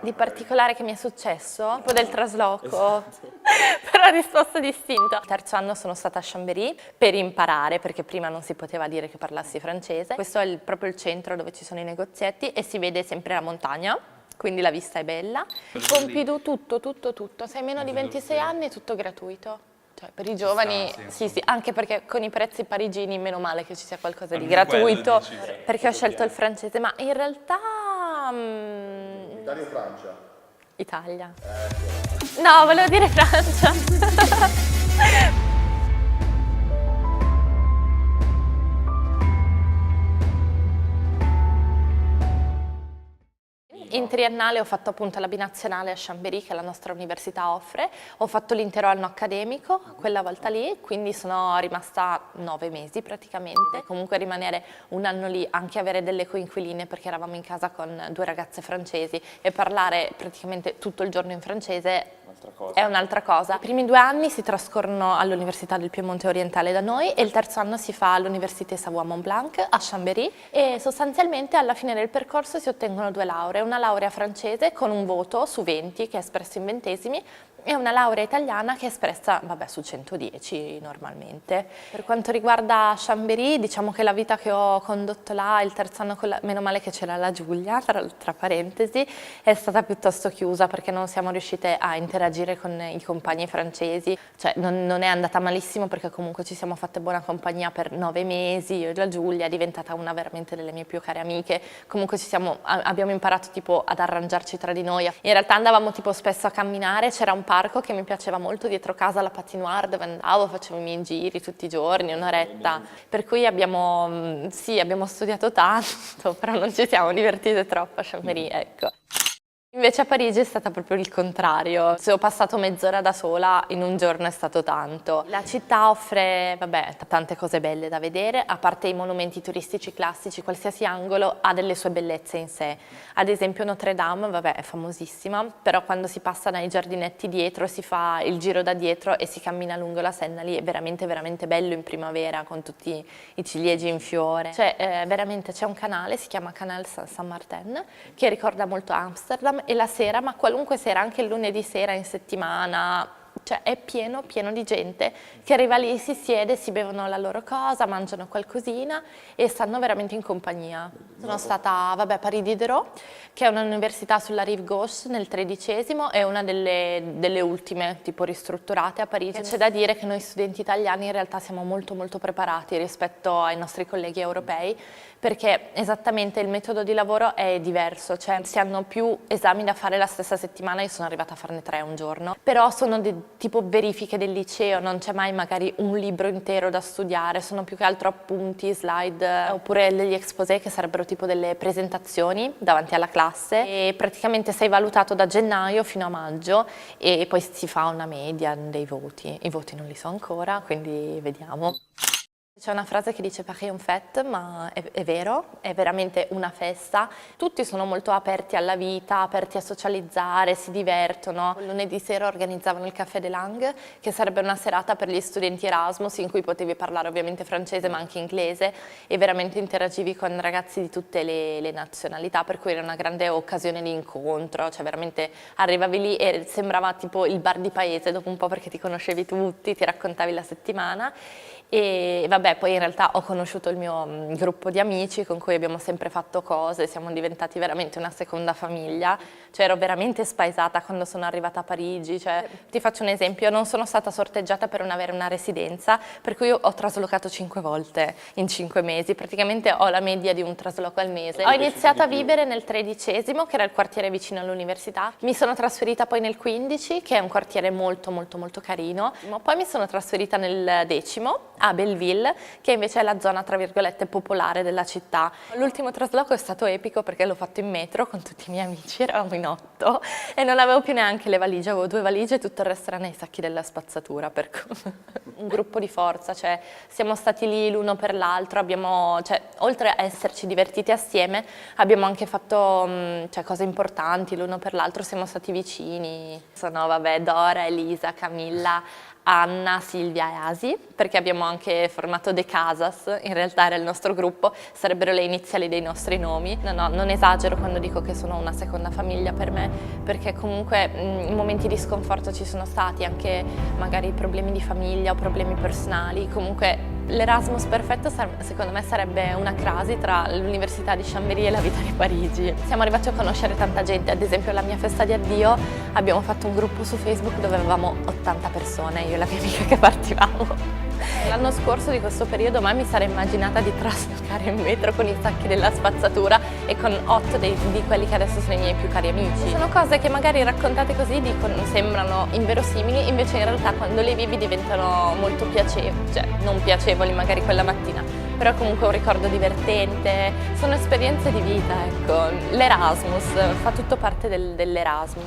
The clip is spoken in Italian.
Di particolare che mi è successo? Tipo del trasloco, esatto. Però risposta distinta. Il terzo anno sono stata a Chambéry per imparare, perché prima non si poteva dire che parlassi francese. Questo è proprio il centro dove ci sono i negozietti e si vede sempre la montagna, quindi la vista è bella. Pompidou tutto. Se hai meno di 26 anni è tutto gratuito. Cioè, per i giovani, sì, anche perché con i prezzi parigini meno male che ci sia qualcosa di gratuito, perché ho scelto il francese, ma in realtà... Italia o Francia? Italia. No, volevo dire Francia. In triennale ho fatto appunto la binazionale a Chambéry che la nostra università offre, ho fatto l'intero anno accademico quella volta lì, quindi sono rimasta 9 mesi praticamente. Comunque rimanere un anno lì, anche avere delle coinquiline perché eravamo in casa con 2 ragazze francesi e parlare praticamente tutto il giorno in francese è un'altra cosa. I primi 2 anni si trascorrono all'Università del Piemonte Orientale da noi e il terzo anno si fa all'Université Savoie-Mont Blanc a Chambéry e sostanzialmente alla fine del percorso si ottengono 2 lauree, una laurea francese con un voto su 20 che è espresso in ventesimi e una laurea italiana che è espressa, vabbè, su 110 normalmente. Per quanto riguarda Chambéry, diciamo che la vita che ho condotto là, il terzo anno, meno male che c'era la Giulia, tra parentesi, è stata piuttosto chiusa perché non siamo riuscite a interagire con i compagni francesi. Cioè non è andata malissimo perché comunque ci siamo fatte buona compagnia per 9 mesi, io e la Giulia, è diventata una veramente delle mie più care amiche. Comunque abbiamo imparato tipo ad arrangiarci tra di noi. In realtà andavamo tipo spesso a camminare, c'era un parco che mi piaceva molto dietro casa, la patinoire dove andavo, facevo i miei giri tutti i giorni, un'oretta, per cui abbiamo studiato tanto, però non ci siamo divertite troppo a Chambéry, ecco. Invece a Parigi è stata proprio il contrario, se ho passato mezz'ora da sola in un giorno è stato tanto. La città offre, vabbè, tante cose belle da vedere, a parte i monumenti turistici classici, qualsiasi angolo ha delle sue bellezze in sé. Ad esempio Notre Dame, vabbè, è famosissima, però quando si passa dai giardinetti dietro, si fa il giro da dietro e si cammina lungo la Senna, lì è veramente veramente bello in primavera con tutti i ciliegi in fiore. Cioè, veramente c'è un canale, si chiama Canal Saint-Martin, che ricorda molto Amsterdam, e la sera, ma qualunque sera, anche il lunedì sera in settimana, cioè è pieno di gente che arriva lì, si siede, si bevono la loro cosa, mangiano qualcosina e stanno veramente in compagnia. Sono stata, vabbè, a Paris Diderot, che è un'università sulla Rive Gauche nel XIII, è una delle ultime tipo ristrutturate a Parigi. C'è da dire che noi studenti italiani in realtà siamo molto preparati rispetto ai nostri colleghi europei, perché esattamente il metodo di lavoro è diverso, cioè si hanno più esami da fare la stessa settimana, io sono arrivata a farne 3 un giorno, però sono tipo verifiche del liceo, non c'è mai magari un libro intero da studiare, sono più che altro appunti, slide, oppure degli exposé che sarebbero tipo delle presentazioni davanti alla classe e praticamente sei valutato da gennaio fino a maggio e poi si fa una media dei voti, i voti non li so ancora, quindi vediamo. C'è una frase che dice Paris en fête, ma è vero, è veramente una festa. Tutti sono molto aperti alla vita, aperti a socializzare, si divertono. Lunedì sera organizzavano il Café des Langues, che sarebbe una serata per gli studenti Erasmus in cui potevi parlare ovviamente francese ma anche inglese e veramente interagivi con ragazzi di tutte le nazionalità, per cui era una grande occasione di incontro, cioè veramente arrivavi lì e sembrava tipo il bar di paese dopo un po' perché ti conoscevi tutti, ti raccontavi la settimana. E vabbè, poi in realtà ho conosciuto il mio gruppo di amici con cui abbiamo sempre fatto cose, siamo diventati veramente una seconda famiglia, cioè ero veramente spaesata quando sono arrivata a Parigi, cioè, ti faccio un esempio, non sono stata sorteggiata per non avere una residenza, per cui ho traslocato 5 volte in 5 mesi, praticamente ho la media di un trasloco al mese. Ho iniziato a vivere nel 13°, che era il quartiere vicino all'università, mi sono trasferita poi nel 15, che è un quartiere molto carino, poi mi sono trasferita nel 10° a Belleville, che invece è la zona tra virgolette popolare della città. L'ultimo trasloco è stato epico perché l'ho fatto in metro con tutti i miei amici, eravamo in 8 e non avevo più neanche le valigie, avevo 2 valigie e tutto il resto era nei sacchi della spazzatura, per cui un gruppo di forza, cioè siamo stati lì l'uno per l'altro, cioè, oltre a esserci divertiti assieme abbiamo anche fatto cioè, cose importanti l'uno per l'altro, siamo stati vicini. Sono vabbè Dora, Elisa, Camilla, Anna, Silvia e Asi, perché abbiamo anche formato The Casas, in realtà era il nostro gruppo, sarebbero le iniziali dei nostri nomi. No, non esagero quando dico che sono una seconda famiglia per me, perché comunque in momenti di sconforto ci sono stati anche magari problemi di famiglia o problemi personali. Comunque l'Erasmus perfetto secondo me sarebbe una crasi tra l'Università di Chambéry e la vita di Parigi. Siamo arrivati a conoscere tanta gente, ad esempio alla mia festa di addio abbiamo fatto un gruppo su Facebook dove avevamo 80 persone, io e la mia amica che partivamo. L'anno scorso di questo periodo mai mi sarei immaginata di traslocar in metro con i sacchi della spazzatura e con 8 di quelli che adesso sono i miei più cari amici. Sono cose che magari raccontate così sembrano inverosimili, invece in realtà quando le vivi diventano molto piacevoli, cioè non piacevoli magari quella mattina, però è comunque un ricordo divertente, sono esperienze di vita, ecco. L'Erasmus fa tutto parte dell'Erasmus.